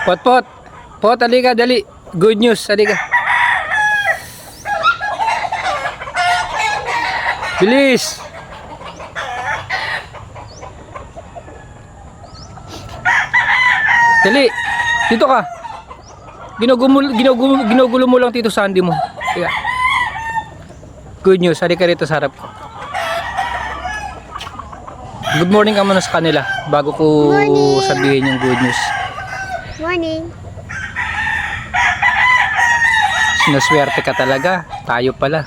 Pot, pot. Pot, halika, dali. Good news, halika. Bilis. Dali. Dito ka. Ginugulo mo lang Tito Sandy mo. Kaya. Good news, halika rito sa harap ko. Good morning ka muna sa kanila bago ko sabihin yung good news. Morning. Sinaswerte ka talaga. Tayo pala.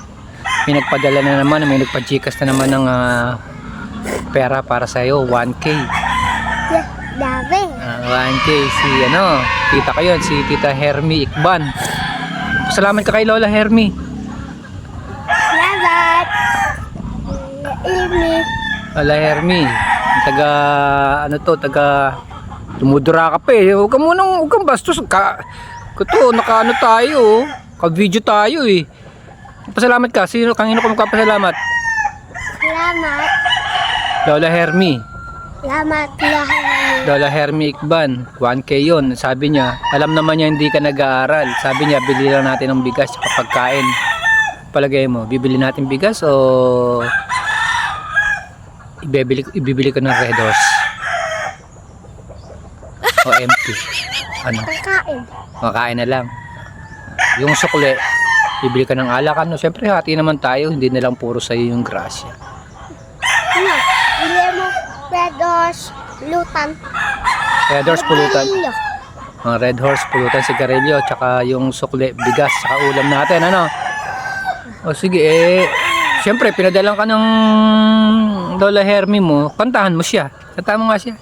May nagpadala na naman, may nagpa-Gcash na naman ng pera para sa'yo. 1K. Yeah, dami. 1K. Si tita ko yun, si Tita Hermy Ikban. Salamat ka kay Lola Hermy. Salamat. Evening. Lola Hermy. Taga tumudura ka pa eh. Huwag kang bastos. Naka tayo. Ka-video tayo eh. Pasalamat ka. Kanino ka magpapasalamat? Salamat. Lola Hermy. Salamat. Lola Hermy Ikban. 1K yun. Sabi niya, alam naman niya hindi ka nag-aaral. Sabi niya, bili lang natin ng bigas at pagkain. Palagay mo, bibili natin bigas o ibibili ko ng Red Horse? O empty? Ano? Kakain. Makain na lang. Yung sukle, bibili ka ng alak. Siyempre hati naman tayo, hindi na lang puro sa'yo yung grasya. Ano? Bili mo Red Horse, lutan. Red Horse pulutan. Sigarilyo. Mga Red Horse pulutan, sigarilyo, tsaka yung sukle, bigas, tsaka ulam natin. O sige, siyempre pinadalan ka ng Lola Hermy mo, kantahan mo siya. Kantahan mo nga siya.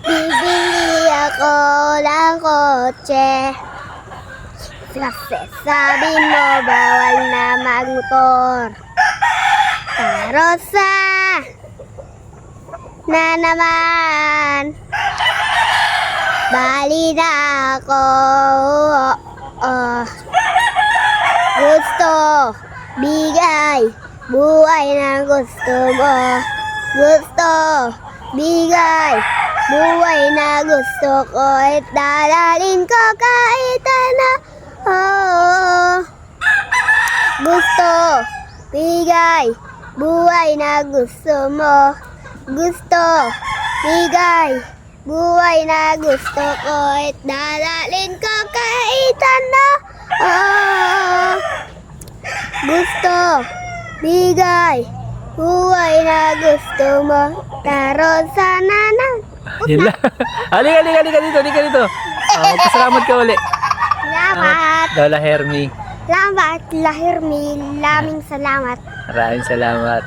Bibili ako ng kotse. Kasi sabi mo bawal na magmotor. Karosa na naman. Bali na ako. Gusto bigay buhay na gusto mo. Gusto bigay buhay na gusto ko. At dadalhin ko kahit ano. Gusto bigay buhay na gusto mo. Gusto bigay buhay na gusto ko. At dadalhin ko kahit ano. Gusto bigay buhay na gusto mo. Taro sana na. Yun lang. Halika dito. Magpasalamat ka uli. Salamat. Lola Hermy. Salamat, Lahirmi. Laming salamat. Maraming salamat.